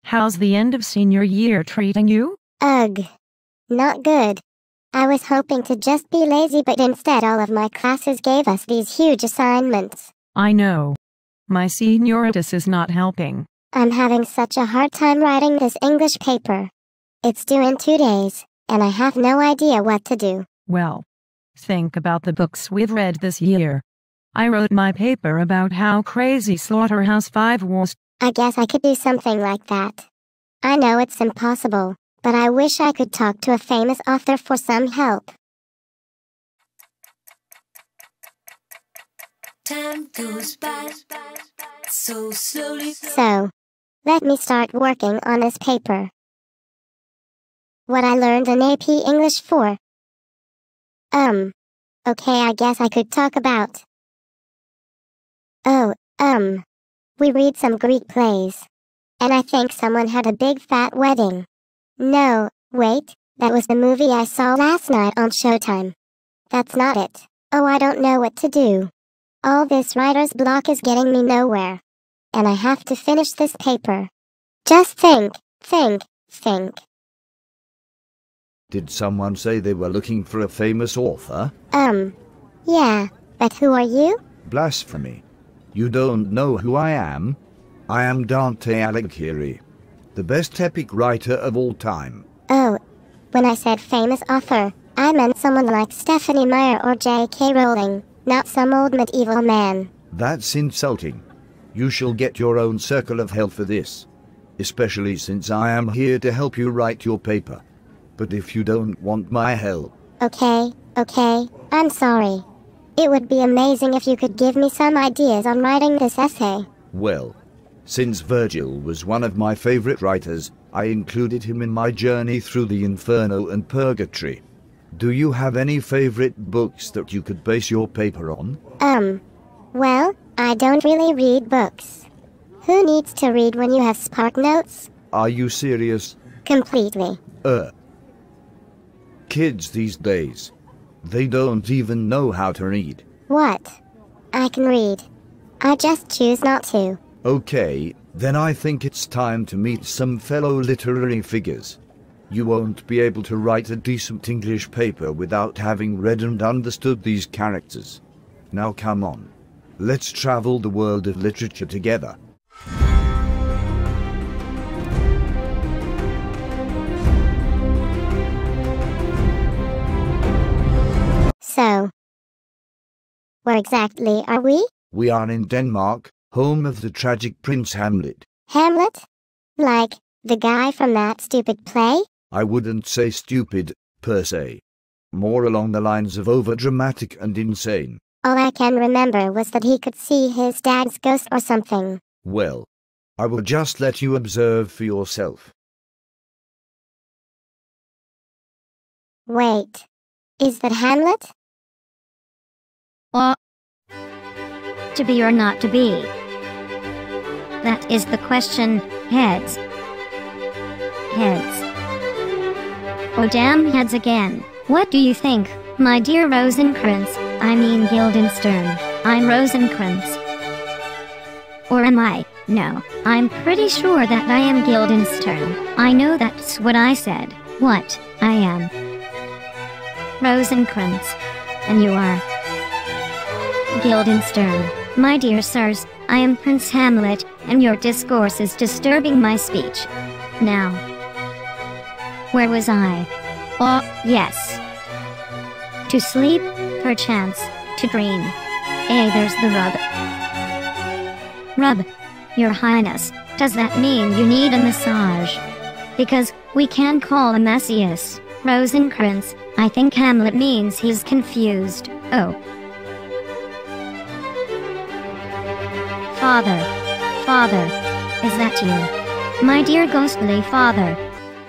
How's the end of senior year treating you? Ugh. Not good. I was hoping to just be lazy, but instead all of my classes gave us these huge assignments. I know. My senioritis is not helping. I'm having such a hard time writing this English paper. It's due in 2 days, and I have no idea what to do. Well, think about the books we've read this year. I wrote my paper about how crazy Slaughterhouse-5 was. I guess I could do something like that. I know it's impossible, but I wish I could talk to a famous author for some help. Time goes by so slowly. So, let me start working on this paper. What I learned in AP English 4. Okay, I guess I could talk about. We read some Greek plays. And I think someone had a big fat wedding. No, wait, that was the movie I saw last night on Showtime. That's not it. Oh, I don't know what to do. All this writer's block is getting me nowhere. And I have to finish this paper. Just think. Did someone say they were looking for a famous author? Yeah, but who are you? Blasphemy. You don't know who I am? I am Dante Alighieri, the best epic writer of all time. Oh, when I said famous author, I meant someone like Stephanie Meyer or J.K. Rowling, not some old medieval man. That's insulting. You shall get your own circle of hell for this. Especially since I am here to help you write your paper. But if you don't want my help... Okay, I'm sorry. It would be amazing if you could give me some ideas on writing this essay. Well, since Virgil was one of my favorite writers, I included him in my journey through the Inferno and Purgatory. Do you have any favorite books that you could base your paper on? Well, I don't really read books. Who needs to read when you have Spark Notes? Are you serious? Completely. Kids these days, they don't even know how to read. What? I can read. I just choose not to. Okay, then I think it's time to meet some fellow literary figures. You won't be able to write a decent English paper without having read and understood these characters. Now come on. Let's travel the world of literature together. So, where exactly are we? We are in Denmark, home of the tragic Prince Hamlet. Hamlet? Like, the guy from that stupid play? I wouldn't say stupid, per se. More along the lines of overdramatic and insane. All I can remember was that he could see his dad's ghost or something. Well, I will just let you observe for yourself. Wait, is that Hamlet? To be or not to be? That is the question. Heads. Oh, damn heads again. What do you think, my dear Rosencrantz? I mean Guildenstern. I'm Rosencrantz. Or am I? No, I'm pretty sure that I am Guildenstern. I know that's what I said. What? I am Rosencrantz. And you are Guildenstern. My dear sirs, I am Prince Hamlet, and your discourse is disturbing my speech. Now, where was I? Oh, yes. To sleep, perchance, to dream. There's the rub. Rub. Your Highness, does that mean you need a massage? Because we can call a Messias, Rosencrantz. I think Hamlet means he's confused. Oh. Father, is that you? My dear ghostly father,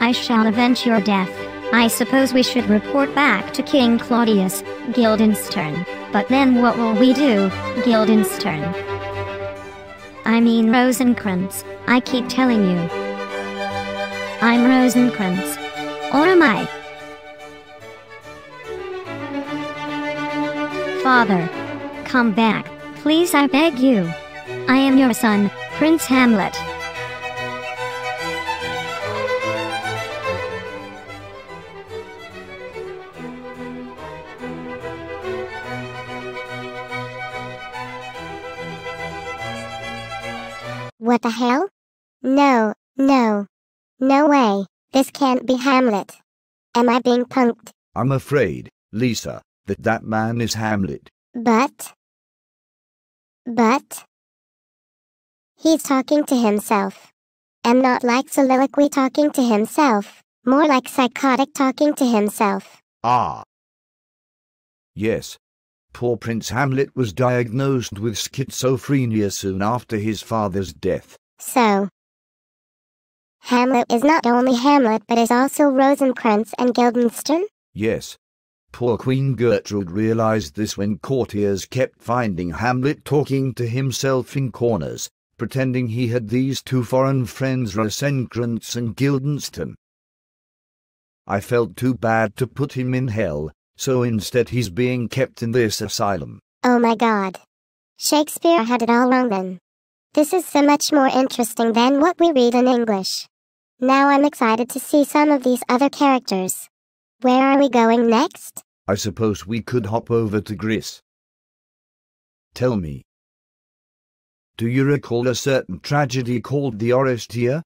I shall avenge your death. I suppose we should report back to King Claudius, Guildenstern. But then what will we do, Guildenstern? I mean Rosencrantz, I keep telling you. I'm Rosencrantz. Or am I? Father, come back, please, I beg you. I am your son, Prince Hamlet. What the hell? No, no. No way, this can't be Hamlet. Am I being punked? I'm afraid, Lisa, that man is Hamlet. But... he's talking to himself. And not like soliloquy talking to himself, more like psychotic talking to himself. Ah. Yes. Poor Prince Hamlet was diagnosed with schizophrenia soon after his father's death. So, Hamlet is not only Hamlet but is also Rosencrantz and Guildenstern? Yes. Poor Queen Gertrude realized this when courtiers kept finding Hamlet talking to himself in corners, pretending he had these two foreign friends Rosencrantz and Guildenstern. I felt too bad to put him in hell, so instead he's being kept in this asylum. Oh my god. Shakespeare had it all wrong then. This is so much more interesting than what we read in English. Now I'm excited to see some of these other characters. Where are we going next? I suppose we could hop over to Greece. Tell me, do you recall a certain tragedy called the Oresteia?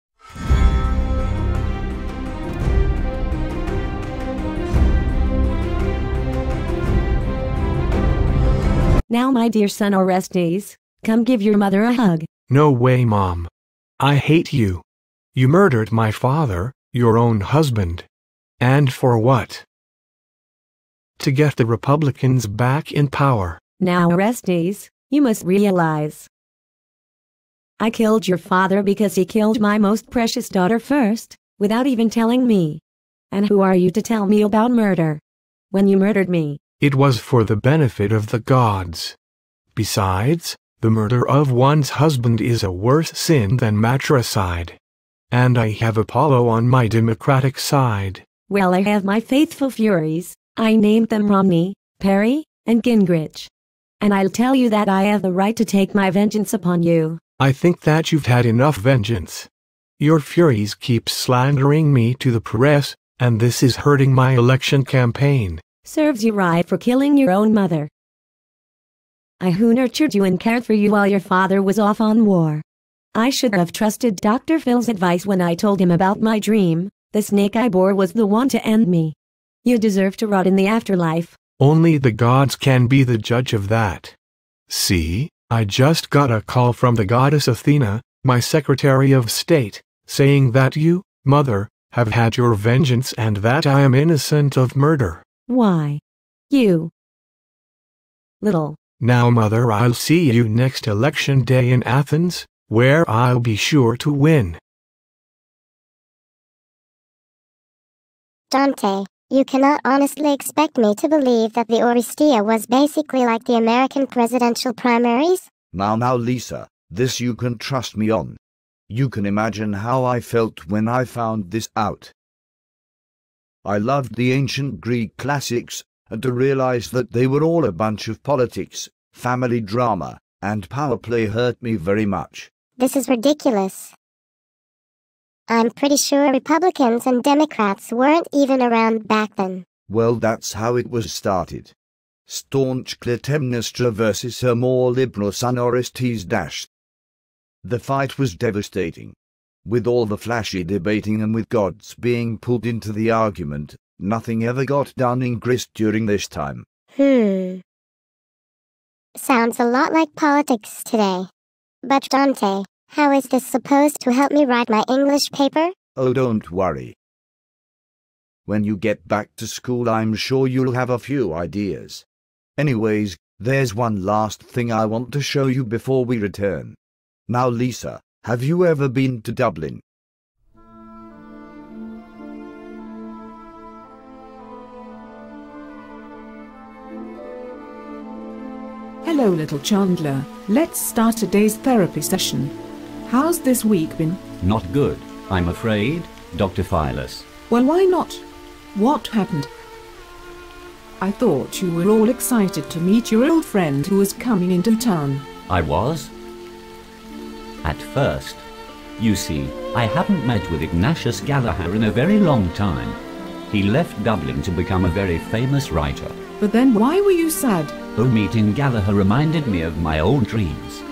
Now my dear son Orestes, come give your mother a hug. No way, Mom. I hate you. You murdered my father, your own husband. And for what? To get the Republicans back in power. Now Orestes, you must realize. I killed your father because he killed my most precious daughter first, without even telling me. And who are you to tell me about murder? When you murdered me, it was for the benefit of the gods. Besides, the murder of one's husband is a worse sin than matricide. And I have Apollo on my democratic side. Well, I have my faithful Furies. I named them Romney, Perry, and Gingrich. And I'll tell you that I have the right to take my vengeance upon you. I think that you've had enough vengeance. Your Furies keep slandering me to the press, and this is hurting my election campaign. Serves you right for killing your own mother. I who nurtured you and cared for you while your father was off on war. I should have trusted Dr. Phil's advice when I told him about my dream. The snake I bore was the one to end me. You deserve to rot in the afterlife. Only the gods can be the judge of that. See, I just got a call from the goddess Athena, my Secretary of State, saying that you, Mother, have had your vengeance and that I am innocent of murder. Why? You. Little. Now, Mother, I'll see you next election day in Athens, where I'll be sure to win. Dante, you cannot honestly expect me to believe that the Oresteia was basically like the American presidential primaries? Now, Lisa, this you can trust me on. You can imagine how I felt when I found this out. I loved the ancient Greek classics, and to realize that they were all a bunch of politics, family drama, and power play hurt me very much. This is ridiculous. I'm pretty sure Republicans and Democrats weren't even around back then. Well, that's how it was started. Staunch Clytemnestra versus her more liberal son Orestes. The fight was devastating. With all the flashy debating and with gods being pulled into the argument, nothing ever got done in Greece during this time. Sounds a lot like politics today. But Dante, how is this supposed to help me write my English paper? Oh, don't worry. When you get back to school, I'm sure you'll have a few ideas. Anyways, there's one last thing I want to show you before we return. Now, Lisa, have you ever been to Dublin? Hello, little Chandler. Let's start today's therapy session. How's this week been? Not good, I'm afraid, Dr. Phyllis. Well, why not? What happened? I thought you were all excited to meet your old friend who was coming into town. I was? At first. You see, I hadn't met with Ignatius Gallagher in a very long time. He left Dublin to become a very famous writer. But then why were you sad? Oh, meeting Gallagher reminded me of my old dreams.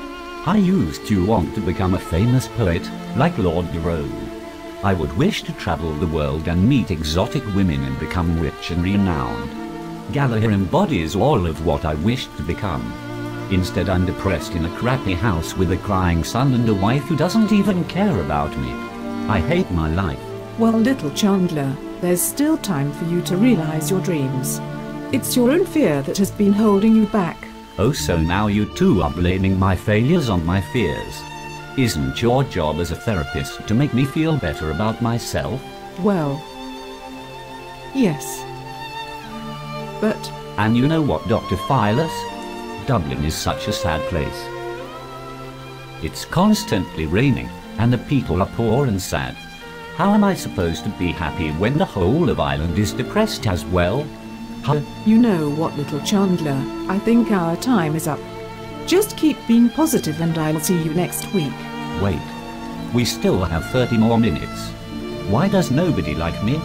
I used to want to become a famous poet, like Lord Jerome. I would wish to travel the world and meet exotic women and become rich and renowned. Gallagher embodies all of what I wished to become. Instead, I'm depressed in a crappy house with a crying son and a wife who doesn't even care about me. I hate my life. Well, little Chandler, there's still time for you to realize your dreams. It's your own fear that has been holding you back. Oh, so now you too are blaming my failures on my fears. Isn't your job as a therapist to make me feel better about myself? Well, yes. But... And you know what, Dr. Phyllis? Dublin is such a sad place. It's constantly raining, and the people are poor and sad. How am I supposed to be happy when the whole of Ireland is depressed as well? You know what, little Chandler, I think our time is up. Just keep being positive and I'll see you next week. Wait, we still have 30 more minutes. Why does nobody like me?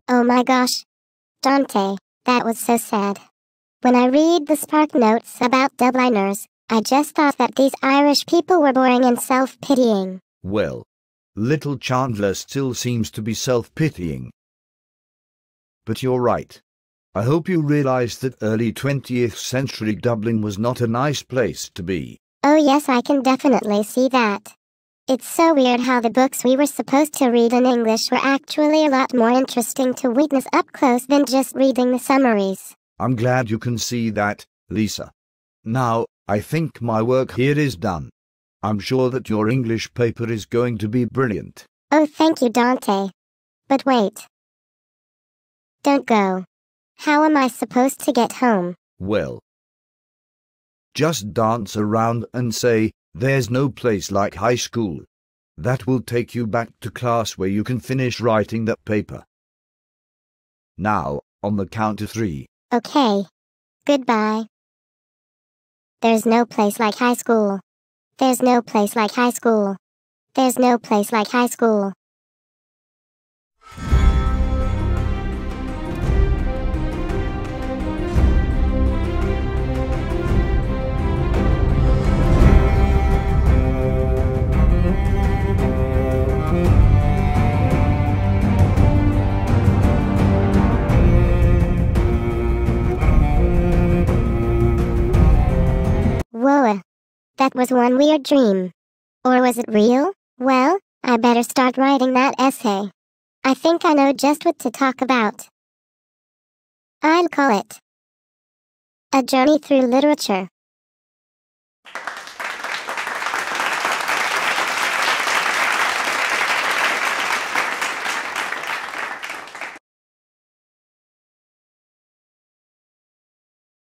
Oh my gosh. Dante, that was so sad. When I read the Spark Notes about Dubliners, I just thought that these Irish people were boring and self-pitying. Well, little Chandler still seems to be self-pitying. But you're right. I hope you realize that early 20th century Dublin was not a nice place to be. Oh yes, I can definitely see that. It's so weird how the books we were supposed to read in English were actually a lot more interesting to witness up close than just reading the summaries. I'm glad you can see that, Lisa. Now, I think my work here is done. I'm sure that your English paper is going to be brilliant. Oh, thank you, Dante. But wait. Don't go. How am I supposed to get home? Well, just dance around and say, "There's no place like high school." That will take you back to class where you can finish writing that paper. Now, on the count of 3. Okay. Goodbye. There's no place like high school. There's no place like high school. There's no place like high school. Whoa, that was one weird dream. Or was it real? Well, I better start writing that essay. I think I know just what to talk about. I'll call it A Journey Through Literature.